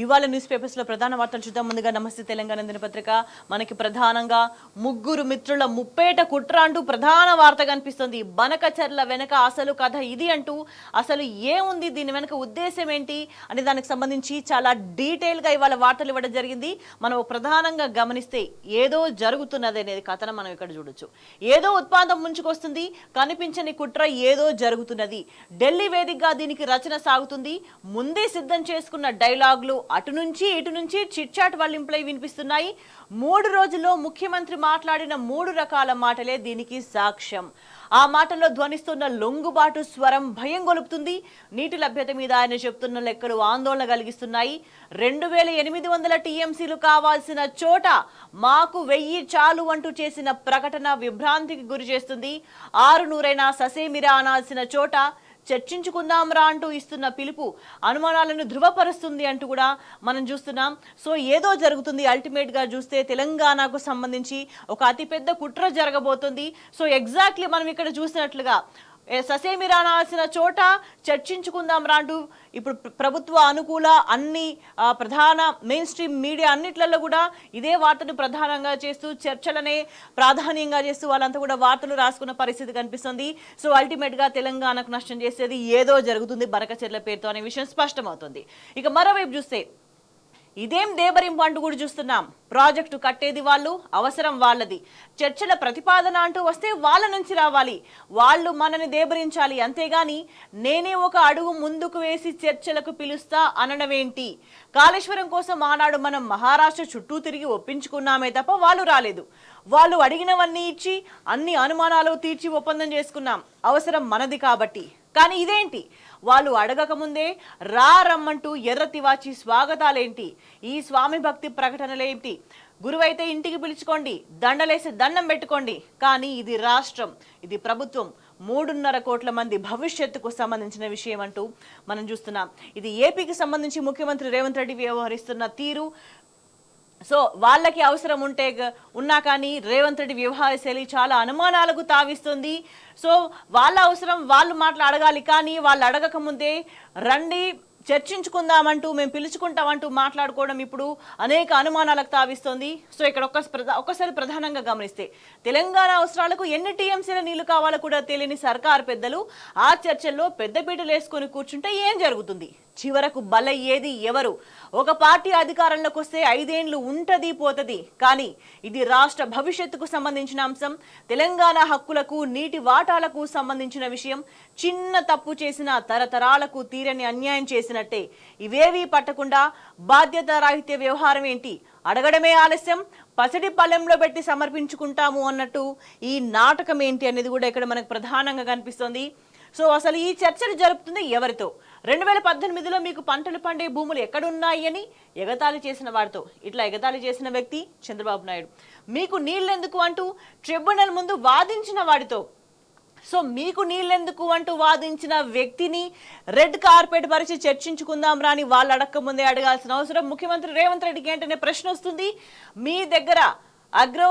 ఇవాళ news papers లో ప్రధాన వార్తలు చూద్దాం. ముందుగా నమస్తే తెలంగాణ దినపత్రిక మనకి ప్రధానంగా ముగ్గురు మిత్రుల ముప్పేట కుట్ర అంటూ ప్రధాన వార్త కనిపిస్తుంది. బనకచర్ల వెనక అసలు కథ ఇది అంటూ అసలు ఏముంది, దీని వెనక ఉద్దేశం ఏంటి అనే దానికి సంబంధించి చాలా డీటెయిల్ గా ఇవాళ వార్తలు ఇవ్వడం జరిగింది. మనం ప్రధానంగా గమనిస్తే ఏదో జరుగుతున్నది అనేది కథను మనం ఇక్కడ చూడొచ్చు. ఏదో ఉత్పాదం ముంచుకొస్తుంది, కనిపించని కుట్ర ఏదో జరుగుతున్నది. ఢిల్లీ వేదికగా దీనికి రచన సాగుతుంది. ముందే సిద్ధం చేసుకున్న డైలాగులు అటు నుంచి ఇటు నుంచి చిట్ చాట్ వల్లింపులై వినిపిస్తున్నాయి. 3 రోజుల్లో ముఖ్యమంత్రి మాట్లాడిన 3 రకాల మాటలే దీనికి సాక్ష్యం. ఆ మాటల్లో ధ్వనిస్తున్న లొంగుబాటు స్వరం భయం గొలుపుతుంది. నీటి లభ్యత మీద ఆయన చెప్తున్న లెక్కలు ఆందోళన కలిగిస్తున్నాయి. 2800 టీఎంసీలు కావాల్సిన చోట మాకు 1000 చాలు అంటూ చేసిన ప్రకటన విభ్రాంతికి గురి చేస్తుంది. 600 ససేమిరా అనాల్సిన చోట చర్చించుకుందాం రా అంటూ ఇస్తున్న పిలుపు అనుమానాలను ధృవపరుస్తుంది అంటూ కూడా మనం చూస్తున్నాం. సో ఏదో జరుగుతుంది. అల్టిమేట్ గా చూస్తే తెలంగాణకు సంబంధించి ఒక అతిపెద్ద కుట్ర జరగబోతుంది. సో ఎగ్జాక్ట్లీ మనం ఇక్కడ చూసినట్లుగా ససేమిరా అనాల్సిన చోట చర్చించుకుందాం రా అంటూ ఇప్పుడు ప్రభుత్వ అనుకూల అన్ని ప్రధాన మెయిన్ స్ట్రీమ్ మీడియా అన్నిట్లలో కూడా ఇదే వార్తను ప్రధానంగా చేస్తూ చర్చలనే ప్రాధాన్యంగా చేస్తూ వాళ్ళంతా కూడా వార్తలు రాసుకున్న పరిస్థితి కనిపిస్తుంది. సో అల్టిమేట్ గా తెలంగాణకు నష్టం చేసేది ఏదో జరుగుతుంది బనకచెర్ల పేరుతో అనే విషయం స్పష్టమవుతుంది. ఇక మరోవైపు చూస్తే ఇదేం దేబరింపు అంటూ కూడా చూస్తున్నాం. ప్రాజెక్టు కట్టేది వాళ్ళు, అవసరం వాళ్ళది. చర్చల ప్రతిపాదన అంటూ వస్తే వాళ్ళ నుంచి రావాలి, వాళ్ళు మనని దేబరించాలి. అంతేగాని నేనే ఒక అడుగు ముందుకు వేసి చర్చలకు పిలుస్తా అనడమేంటి? కాళేశ్వరం కోసం ఆనాడు మనం మహారాష్ట్ర చుట్టూ తిరిగి ఒప్పించుకున్నామే తప్ప వాళ్ళు రాలేదు. వాళ్ళు అడిగినవన్నీ ఇచ్చి అన్ని అనుమానాలు తీర్చి ఒప్పందం చేసుకున్నాం, అవసరం మనది కాబట్టి. కానీ ఇదేంటి, వాళ్ళు అడగకముందే రమ్మంటూ ఎర్ర తివాచి స్వాగతాలేంటి? ఈ స్వామి భక్తి ప్రకటనలేంటి? గురువైతే ఇంటికి పిలుచుకోండి, దండలేసి దండం పెట్టుకోండి. కానీ ఇది రాష్ట్రం, ఇది ప్రభుత్వం, 3.5 కోట్ల మంది భవిష్యత్తుకు సంబంధించిన విషయం అంటూ మనం చూస్తున్నాం. ఇది ఏపీకి సంబంధించి ముఖ్యమంత్రి రేవంత్ రెడ్డి వ్యవహరిస్తున్న తీరు. సో వాళ్ళకి అవసరం ఉన్నా కానీ రేవంత్ రెడ్డి వ్యవహార శైలి చాలా అనుమానాలకు తావిస్తుంది. సో వాళ్ళ అవసరం వాళ్ళు అడగాలి, కానీ వాళ్ళు అడగక ముందే రండి చర్చించుకుందామంటూ మేము పిలుచుకుంటామంటూ మాట్లాడుకోవడం ఇప్పుడు అనేక అనుమానాలకు తావిస్తోంది. సో ఇక్కడ ఒక్కసారి ప్రధానంగా గమనిస్తే తెలంగాణ అవసరాలకు ఎన్ని టీఎంసీల నీళ్లు కావాలో కూడా తెలియని సర్కారు పెద్దలు ఆ చర్చల్లో పెద్దపీటలు వేసుకొని కూర్చుంటే ఏం జరుగుతుంది? చివరకు బలయ్యేది ఎవరు? ఒక పార్టీ అధికారంలోకి వస్తే 5 ఏళ్లు ఉంటది పోతది, కానీ ఇది రాష్ట్ర భవిష్యత్తుకు సంబంధించిన అంశం. తెలంగాణ హక్కులకు నీటి వాటాలకు సంబంధించిన విషయం. చిన్న తప్పు చేసిన తరతరాలకు తీరని అన్యాయం చేసినట్టే. ఇవేవీ పట్టకుండా బాధ్యత రాహిత్య వ్యవహారం ఏంటి? అడగడమే ఆలస్యం, పసిడి పల్లెంలో పెట్టి సమర్పించుకుంటాము అన్నట్టు ఈ నాటకం ఏంటి అనేది కూడా ఇక్కడ మనకు ప్రధానంగా కనిపిస్తోంది. సో అసలు ఈ చర్చలు జరుపుతుంది ఎవరితో? 2018లో మీకు పంటలు పండే భూములు ఎక్కడున్నాయి అని ఎగతాళి చేసిన వాడితో. ఇట్లా ఎగతాళి చేసిన వ్యక్తి చంద్రబాబు నాయుడు. మీకు నీళ్ళెందుకు అంటూ ట్రిబ్యునల్ ముందు వాదించిన వాడితో. సో మీకు నీళ్ళెందుకు అంటూ వాదించిన వ్యక్తిని రెడ్ కార్పెట్ పరిచి చర్చించుకుందాం రాని వాళ్ళు అడక్క ముందే అడగాల్సిన అవసరం ముఖ్యమంత్రి రేవంత్ రెడ్డికి ఏంటనే ప్రశ్న వస్తుంది. మీ దగ్గర అగ్రో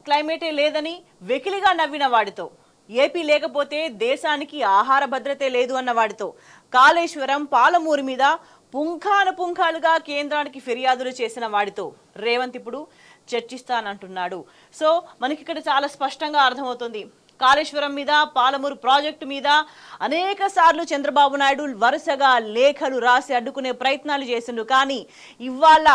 క్లైమేటే లేదని వెకిలిగా నవ్విన వాడితో, ఏపీ లేకపోతే దేశానికి ఆహార భద్రతే లేదు అన్న వాడితో, కాళేశ్వరం పాలమూరు మీద పుంఖానుపుంఖాలుగా కేంద్రానికి ఫిర్యాదులు చేసిన వాడితో రేవంత్ ఇప్పుడు చర్చిస్తానంటున్నాడు. సో మనకి ఇక్కడ చాలా స్పష్టంగా అర్థమవుతుంది. కాళేశ్వరం మీద, పాలమూరు ప్రాజెక్టు మీద అనేక సార్లు చంద్రబాబు నాయుడు వరుసగా లేఖలు రాసి అడ్డుకునే ప్రయత్నాలు చేసిండు. కానీ ఇవాళ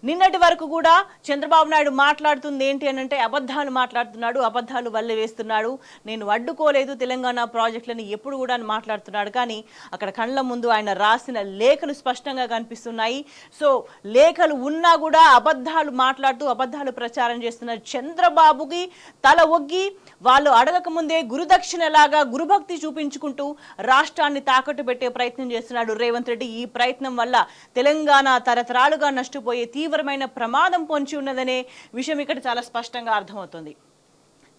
నిన్నటి వరకు కూడా చంద్రబాబు నాయుడు మాట్లాడుతుంది ఏంటి అని అంటే అబద్ధాలు మాట్లాడుతున్నాడు, అబద్ధాలు వల్లే వేస్తున్నాడు. నేను అడ్డుకోలేదు తెలంగాణ ప్రాజెక్టులని ఎప్పుడు కూడా మాట్లాడుతున్నాడు. కానీ అక్కడ కళ్ళ ముందు ఆయన రాసిన లేఖలు స్పష్టంగా కనిపిస్తున్నాయి. సో లేఖలు ఉన్నా కూడా అబద్ధాలు మాట్లాడుతూ అబద్ధాలు ప్రచారం చేస్తున్న చంద్రబాబుకి తల ఒగ్గి వాళ్ళు అడగక ముందే గురుదక్షిణలాగా గురుభక్తి చూపించుకుంటూ రాష్ట్రాన్ని తాకట్టు పెట్టే ప్రయత్నం చేస్తున్నాడు రేవంత్ రెడ్డి. ఈ ప్రయత్నం వల్ల తెలంగాణ తరతరాలుగా నష్టపోయే తీవ్రమైన ప్రమాదం పొంచి ఉన్నదనే విషయం ఇక్కడ చాలా స్పష్టంగా అర్థమవుతుంది.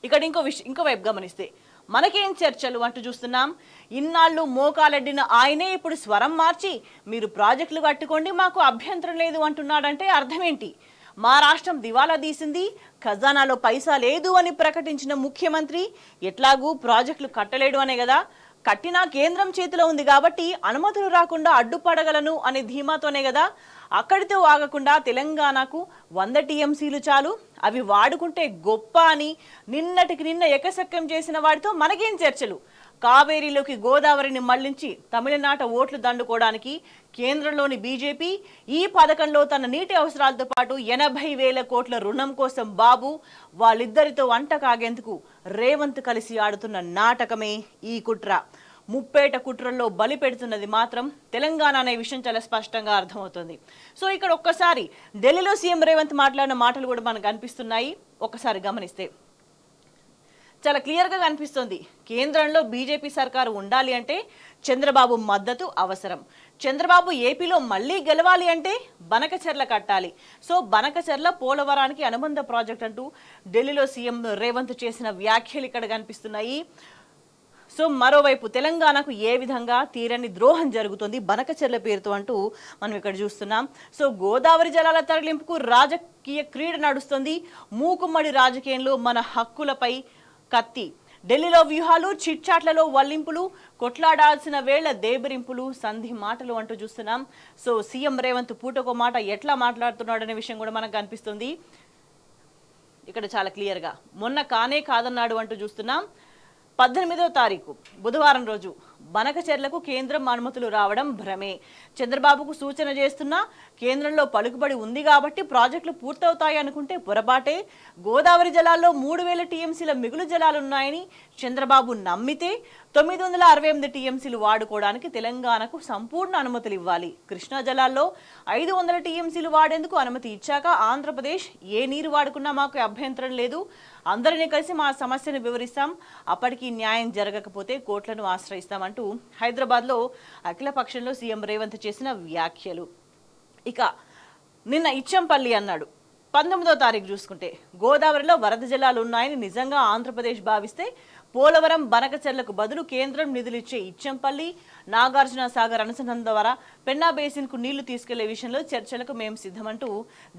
ఇక్కడ ఇంకో వైపు గమనిస్తే మనకేం చర్చలు అంటూ చూస్తున్నాం. ఇన్నాళ్ళు మోకాలెడ్డిన ఆయనే ఇప్పుడు స్వరం మార్చి మీరు ప్రాజెక్టులు కట్టుకోండి మాకు అభ్యంతరం లేదు అంటున్నాడంటే అర్థం ఏంటి? మా రాష్ట్రం దివాలా తీసింది, ఖజానాలో పైసా లేదు అని ప్రకటించిన ముఖ్యమంత్రి ఎట్లాగూ ప్రాజెక్టులు కట్టలేడు అనే కదా. కట్టినా కేంద్రం చేతిలో ఉంది కాబట్టి అనుమతులు రాకుండా అడ్డుపడగలను అనే ధీమాతోనే కదా అక్కడితో ఆగకుండా తెలంగాణకు 100 టీఎంసీలు చాలు, అవి వాడుకుంటే గొప్ప అని నిన్నటికి నిన్న ఎకసక్కం చేసిన వాడితో మనకేం చర్చలు. కావేరీలోకి గోదావరిని మళ్లించి తమిళనాట ఓట్లు దండుకోవడానికి కేంద్రంలోని బీజేపీ ఈ పథకంలో తన నీటి అవసరాలతో పాటు 80,000 కోట్ల రుణం కోసం బాబు వాళ్ళిద్దరితో వంట కాగేందుకు రేవంత్ కలిసి ఆడుతున్న నాటకమే ఈ కుట్ర. ముప్పేట కుట్రల్లో బలి పెడుతున్నది మాత్రం తెలంగాణ అనే విషయం చాలా స్పష్టంగా అర్థమవుతుంది. సో ఇక్కడ ఒక్కసారి ఢిల్లీలో సీఎం రేవంత్ మాట్లాడిన మాటలు కూడా మనకు కనిపిస్తున్నాయి. ఒక్కసారి గమనిస్తే చాలా క్లియర్గా కనిపిస్తుంది. కేంద్రంలో బీజేపీ సర్కారు ఉండాలి అంటే చంద్రబాబు మద్దతు అవసరం. చంద్రబాబు ఏపీలో మళ్ళీ గెలవాలి అంటే బనకచెర్ల కట్టాలి. సో బనకచెర్ల పోలవరానికి అనుబంధ ప్రాజెక్ట్ అంటూ ఢిల్లీలో సీఎం రేవంత్ చేసిన వ్యాఖ్యలు ఇక్కడ కనిపిస్తున్నాయి. సో మరోవైపు తెలంగాణకు ఏ విధంగా తీరని ద్రోహం జరుగుతుంది బనకచెర్ల పేరుతో అంటూ మనం ఇక్కడ చూస్తున్నాం. సో గోదావరి జలాల తరలింపుకు రాజకీయ క్రీడ నడుస్తుంది. మూకుమ్మడి రాజకీయంలో మన హక్కులపై కత్తి. ఢిల్లీలో వ్యూహాలు, చిట్చాట్లలో వల్లింపులు, కొట్లాడాల్సిన వేళ దేబరింపులు, సంధి మాటలు అంటూ చూస్తున్నాం. సో సీఎం రేవంత్ పూటకో మాట ఎట్లా మాట్లాడుతున్నాడు అనే విషయం కూడా మనకు కనిపిస్తుంది ఇక్కడ చాలా క్లియర్గా. మొన్న కానే కాదన్నాడు అంటూ చూస్తున్నాం. 18వ తారీఖు బుధవారం రోజు బనకచెర్లకు కేంద్రం అనుమతులు రావడం భ్రమే. చంద్రబాబుకు సూచన చేస్తున్నా కేంద్రంలో పలుకుబడి ఉంది కాబట్టి ప్రాజెక్టులు పూర్తవుతాయి అనుకుంటే పొరపాటే. గోదావరి జలాల్లో 3,000 టీఎంసీల మిగులు జలాలున్నాయని చంద్రబాబు నమ్మితే 968 టీఎంసీలు వాడుకోవడానికి తెలంగాణకు సంపూర్ణ అనుమతులు ఇవ్వాలి. కృష్ణా జలాల్లో 500 టీఎంసీలు వాడేందుకు అనుమతి ఇచ్చాక ఆంధ్రప్రదేశ్ ఏ నీరు వాడుకున్నా మాకు అభ్యంతరం లేదు, అందరినీ కలిసి మా సమస్యను వివరిస్తాం, అప్పటికి న్యాయం జరగకపోతే కోర్టులను ఆశ్రయిస్తామంటూ హైదరాబాద్లో అఖిలపక్షంలో సీఎం రేవంత్ చేసిన వ్యాఖ్యలు. ఇక నిన్న ఇచ్చంపల్లి అన్నాడు. 19వ తారీఖు చూసుకుంటే గోదావరిలో వరద జలాలు ఉన్నాయని నిజంగా ఆంధ్రప్రదేశ్ భావిస్తే పోలవరం బనకచెర్లకు బదులు కేంద్రం నిధులిచ్చే ఇచ్చంపల్లి, నాగార్జున సాగర్ అనుసంధానం ద్వారా పెన్నా బేసిన్కు నీళ్లు తీసుకెళ్లే విషయంలో చర్చలకు మేము సిద్ధమంటూ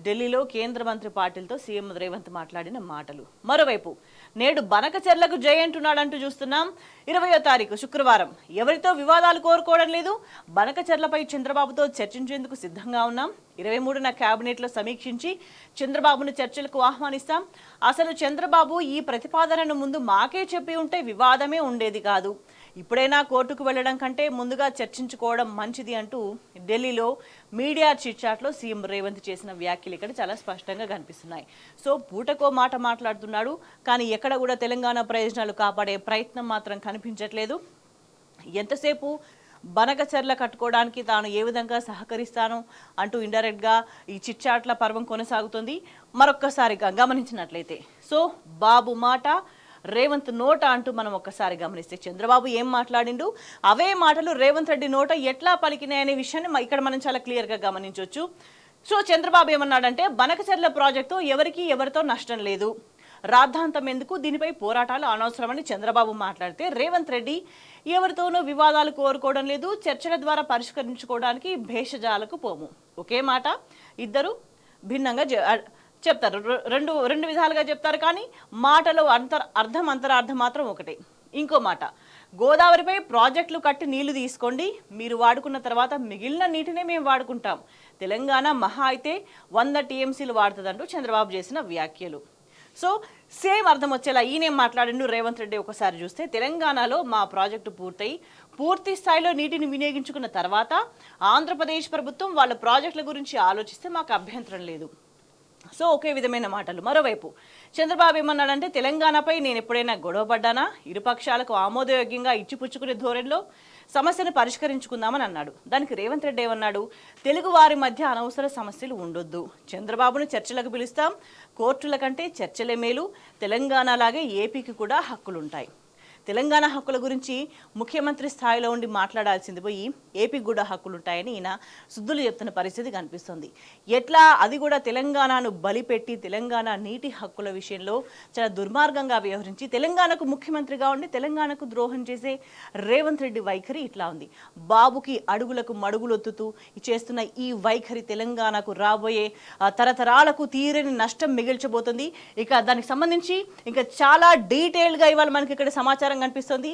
ఢిల్లీలో కేంద్ర మంత్రి పాటిల్తో సీఎం రేవంత్ మాట్లాడిన మాటలు. మరోవైపు నేడు బనకచెర్లకు జై అంటున్నాడంటూ చూస్తున్నాం. 20వ తారీఖు శుక్రవారం ఎవరితో వివాదాలు కోరుకోవడం లేదు, బనకచెర్లపై చంద్రబాబుతో చర్చించేందుకు సిద్ధంగా ఉన్నాం. 23న కేబినెట్లో సమీక్షించి చంద్రబాబును చర్చలకు ఆహ్వానిస్తాం. అసలు చంద్రబాబు ఈ ప్రతిపాదనను ముందు మాకే చెప్పి ఉంటే వివాదమే ఉండేది కాదు. ఇప్పుడైనా కోర్టుకు వెళ్లడం కంటే ముందుగా చర్చించుకోవడం మంచిది అంటూ ఢిల్లీలో మీడియా చిట్చాట్లో సీఎం రేవంత్ చేసిన వ్యాఖ్యలు ఇక్కడ చాలా స్పష్టంగా కనిపిస్తున్నాయి. సో పూటకో మాట మాట్లాడుతున్నాడు, కానీ ఎక్కడ కూడా తెలంగాణ ప్రయోజనాలు కాపాడే ప్రయత్నం మాత్రం కనిపించట్లేదు. ఎంతసేపు బనకచెర్ల కట్టుకోవడానికి తాను ఏ విధంగా సహకరిస్తాను అంటూ ఇండైరెక్ట్గా ఈ చిట్చాట్ల పర్వం కొనసాగుతుంది. మరొక్కసారిగా గమనించినట్లయితే సో బాబు మాట రేవంత్ నోట అంటూ మనం ఒక్కసారి గమనిస్తే చంద్రబాబు ఏం మాట్లాడిండు, అవే మాటలు రేవంత్ రెడ్డి నోట ఎట్లా పలికినాయనే విషయాన్ని ఇక్కడ మనం చాలా క్లియర్గా గమనించవచ్చు. సో చంద్రబాబు ఏమన్నాడంటే బనకచెర్ల ప్రాజెక్టు ఎవరితో నష్టం లేదు, రాద్ధాంతం ఎందుకు, దీనిపై పోరాటాలు అనవసరమని చంద్రబాబు మాట్లాడితే రేవంత్ రెడ్డి ఎవరితోనూ వివాదాలు కోరుకోవడం లేదు, చర్చల ద్వారా పరిష్కరించుకోవడానికి భేషజాలకు పోము. ఒకే మాట ఇద్దరు భిన్నంగా చెప్తారు, రెండు విధాలుగా చెప్తారు, కానీ మాటలో అంతరార్థం మాత్రం ఒకటే. ఇంకో మాట, గోదావరిపై ప్రాజెక్టులు కట్టి నీళ్లు తీసుకోండి, మీరు వాడుకున్న తర్వాత మిగిలిన నీటినే మేము వాడుకుంటాం, తెలంగాణ మహా అయితే 100 టీఎంసీలు వాడుతుందంటూ చంద్రబాబు చేసిన వ్యాఖ్యలు. సో సేమ్ అర్థం వచ్చేలా ఈయనేం మాట్లాడిండు రేవంత్ రెడ్డి ఒకసారి చూస్తే, తెలంగాణలో మా ప్రాజెక్టు పూర్తి స్థాయిలో నీటిని వినియోగించుకున్న తర్వాత ఆంధ్రప్రదేశ్ ప్రభుత్వం వాళ్ళ ప్రాజెక్టుల గురించి ఆలోచిస్తే మాకు అభ్యంతరం లేదు. సో ఒకే విధమైన మాటలు. మరోవైపు చంద్రబాబు ఏమన్నాడంటే తెలంగాణపై నేను ఎప్పుడైనా గొడవపడ్డానా, ఇరుపక్షాలకు ఆమోదయోగ్యంగా ఇచ్చిపుచ్చుకునే ధోరణిలో సమస్యను పరిష్కరించుకుందామని అన్నాడు. దానికి రేవంత్ రెడ్డి ఏమన్నాడు, తెలుగు వారి మధ్య అనవసర సమస్యలు ఉండొద్దు, చంద్రబాబును చర్చలకు పిలుస్తాం, కోర్టుల కంటే చర్చలే మేలు, తెలంగాణ లాగే ఏపీకి కూడా హక్కులుంటాయి. తెలంగాణ హక్కుల గురించి ముఖ్యమంత్రి స్థాయిలో ఉండి మాట్లాడాల్సింది పోయి ఏపీకి కూడా హక్కులు ఉంటాయని ఈయన సుద్దులు చెప్తున్న పరిస్థితి కనిపిస్తుంది. ఎట్లా అది కూడా తెలంగాణను బలిపెట్టి తెలంగాణ నీటి హక్కుల విషయంలో చాలా దుర్మార్గంగా వ్యవహరించి తెలంగాణకు ముఖ్యమంత్రిగా ఉండి తెలంగాణకు ద్రోహం చేసే రేవంత్ రెడ్డి వైఖరి ఇట్లా ఉంది. బాబుకి అడుగులకు మడుగులొత్తుతూ చేస్తున్న ఈ వైఖరి తెలంగాణకు రాబోయే తరతరాలకు తీరని నష్టం మిగిల్చబోతుంది. ఇక దానికి సంబంధించి ఇంకా చాలా డీటెయిల్గా ఇవాళ మనకి ఇక్కడ సమాచారం మాత్రం కనిపిస్తుంది.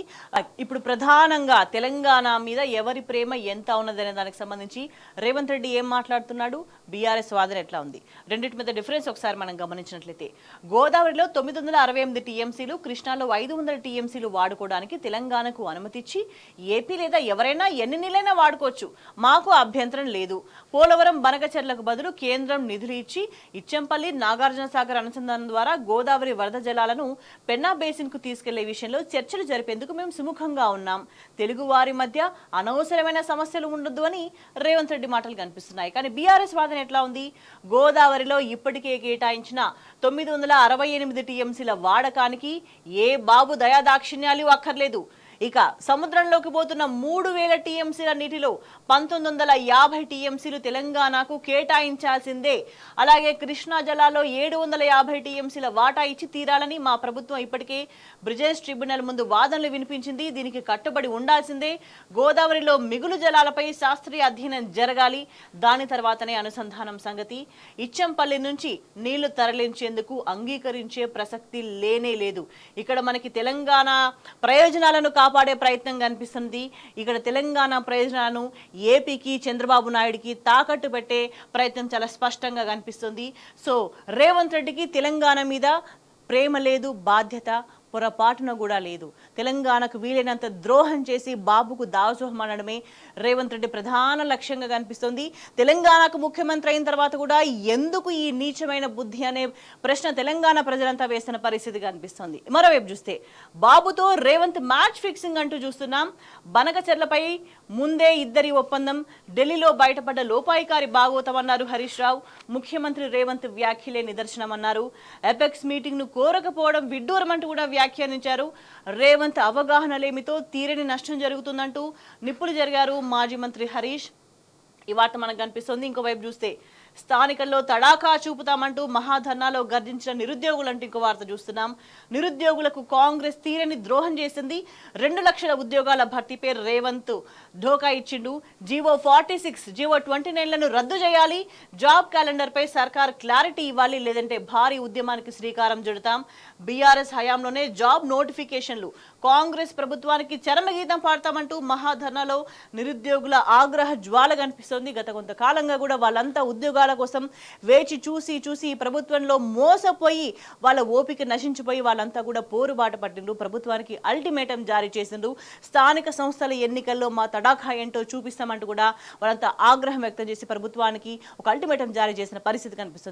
ఇప్పుడు ప్రధానంగా తెలంగాణ మీద ఎవరి ప్రేమ ఎంత ఉన్నదనే దానికి సంబంధించి రేవంత్ రెడ్డి ఏం మాట్లాడుతున్నాడు, బీఆర్ఎస్ వాదన ఎట్లా ఉంది, రెండింటి మీద డిఫరెన్స్ ఒకసారి మనం గమనించినట్లయితే గోదావరిలో 968 టీఎంసీలు, కృష్ణాలో 500 టీఎంసీలు వాడుకోవడానికి తెలంగాణకు అనుమతిచ్చి ఏపీ లేదా ఎవరైనా ఎన్ని నీళ్ళైనా వాడుకోవచ్చు, మాకు అభ్యంతరం లేదు. పోలవరం బనకచెర్లకు బదులు కేంద్రం నిధులు ఇచ్చి ఇచ్చంపల్లి నాగార్జున సాగర్ అనుసంధానం ద్వారా గోదావరి వరద జలాలను పెన్నా బేసిన్ కు తీసుకెళ్లే విషయంలో చర్చలు జరిపేందుకు మేము సుముఖంగా ఉన్నాం. తెలుగు వారి మధ్య అనవసరమైన సమస్యలు ఉండొద్దు అని రేవంత్ రెడ్డి మాటలు కనిపిస్తున్నాయి. కానీ బీఆర్ఎస్ వాదన ఎట్లా ఉంది, గోదావరిలో ఇప్పటికే కేటాయించిన 968 టీఎంసీల వాడకానికి ఏ బాబు దయాదాక్షిణ్యాలు అక్కర్లేదు. ఇక సముద్రంలోకి పోతున్న 3000 టీఎంసీల నీటిలో 1950 టీఎంసీలు తెలంగాణకు కేటాయించాల్సిందే. అలాగే కృష్ణా జలాల్లో 750 టీఎంసీల వాటా ఇచ్చి తీరాలని మా ప్రభుత్వం ఇప్పటికే బ్రిజేష్ ట్రిబ్యునల్ ముందు వాదనలు వినిపించింది. దీనికి కట్టుబడి ఉండాల్సిందే. గోదావరిలో మిగులు జలాలపై శాస్త్రీయ అధ్యయనం జరగాలి, దాని తర్వాతనే అనుసంధానం సంగతి. ఇచ్చంపల్లి నుంచి నీళ్లు తరలించేందుకు అంగీకరించే ప్రసక్తి లేనే లేదు. ఇక్కడ మనకి తెలంగాణ ప్రయోజనాలను కాపాడే ప్రయత్నం కనిపిస్తుంది. ఇక్కడ తెలంగాణ ప్రయోజనాలను ఏపీకి, చంద్రబాబు నాయుడికి తాకట్టు పెట్టే ప్రయత్నం చాలా స్పష్టంగా కనిపిస్తుంది. సో రేవంత్ రెడ్డికి తెలంగాణ మీద ప్రేమ లేదు, బాధ్యత పొరపాటున కూడా లేదు. తెలంగాణకు వీలైనంత ద్రోహం చేసి బాబుకు దాసోహం అనడమే రేవంత్ రెడ్డి ప్రధాన లక్ష్యంగా కనిపిస్తుంది. తెలంగాణకు ముఖ్యమంత్రి అయిన తర్వాత కూడా ఎందుకు ఈ నీచమైన బుద్ధి అనే ప్రశ్న తెలంగాణ ప్రజలంతా వేస్తున్న పరిస్థితి కనిపిస్తుంది. మరోవైపు చూస్తే బాబుతో రేవంత్ మ్యాచ్ ఫిక్సింగ్ అంటూ చూస్తున్నాం. బనకచెర్లపై ముందే ఇద్దరి ఒప్పందం, ఢిల్లీలో బయటపడ్డ లోపాయికారి భాగవతం అన్నారు హరీష్ రావు. ముఖ్యమంత్రి రేవంత్ వ్యాఖ్యలే నిదర్శనమన్నారు. ఎపెక్స్ మీటింగ్ ను కోరకపోవడం విడ్డూరం అంటూ కూడా వ్యాఖ్యానించారు. రేవంత్ అవగాహన లేమితో తీరని నష్టం జరుగుతుందంటూ నిప్పులు జరిగారు మాజీ మంత్రి హరీష్. ఈ వార్త మనకు కనిపిస్తుంది. ఇంకోవైపు చూస్తే స్థానికల్లో తడాకా చూపుతామంటూ మహాధర్నాలో గర్జించిన నిరుద్యోగులంటూ ఇంకో వార్త చూస్తున్నాం. నిరుద్యోగులకు కాంగ్రెస్ తీరని ద్రోహం చేసింది. 2 లక్షల ఉద్యోగాల భర్తీపై రేవంత్ ఢోకా ఇచ్చిండు. జీవో 46, జీవో 29లను రద్దు చేయాలి. జాబ్ క్యాలెండర్ పై సర్కార్ క్లారిటీ ఇవ్వాలి, లేదంటే భారీ ఉద్యమానికి శ్రీకారం చుడతాం. బీఆర్ఎస్ హయాంలోనే జాబ్ నోటిఫికేషన్లు, కాంగ్రెస్ ప్రభుత్వానికి చరమగీతం పాడతామంటూ మహాధర్నాలో నిరుద్యోగుల ఆగ్రహ జ్వాల కనిపిస్తోంది. గత కొంతకాలంగా కూడా వాళ్ళంతా ఉద్యోగాల కోసం వేచి చూసి ప్రభుత్వంలో మోసపోయి వాళ్ళ ఓపిక నశించిపోయి వాళ్ళంతా కూడా పోరుబాట పట్టిండ్రు. ప్రభుత్వానికి అల్టిమేటం జారీ చేసిండ్రు. స్థానిక సంస్థల ఎన్నికల్లో మా తడాఖా ఏంటో చూపిస్తామంటూ కూడా వాళ్ళంతా ఆగ్రహం వ్యక్తం చేసి ప్రభుత్వానికి ఒక అల్టిమేటం జారీ చేసిన పరిస్థితి కనిపిస్తుంది.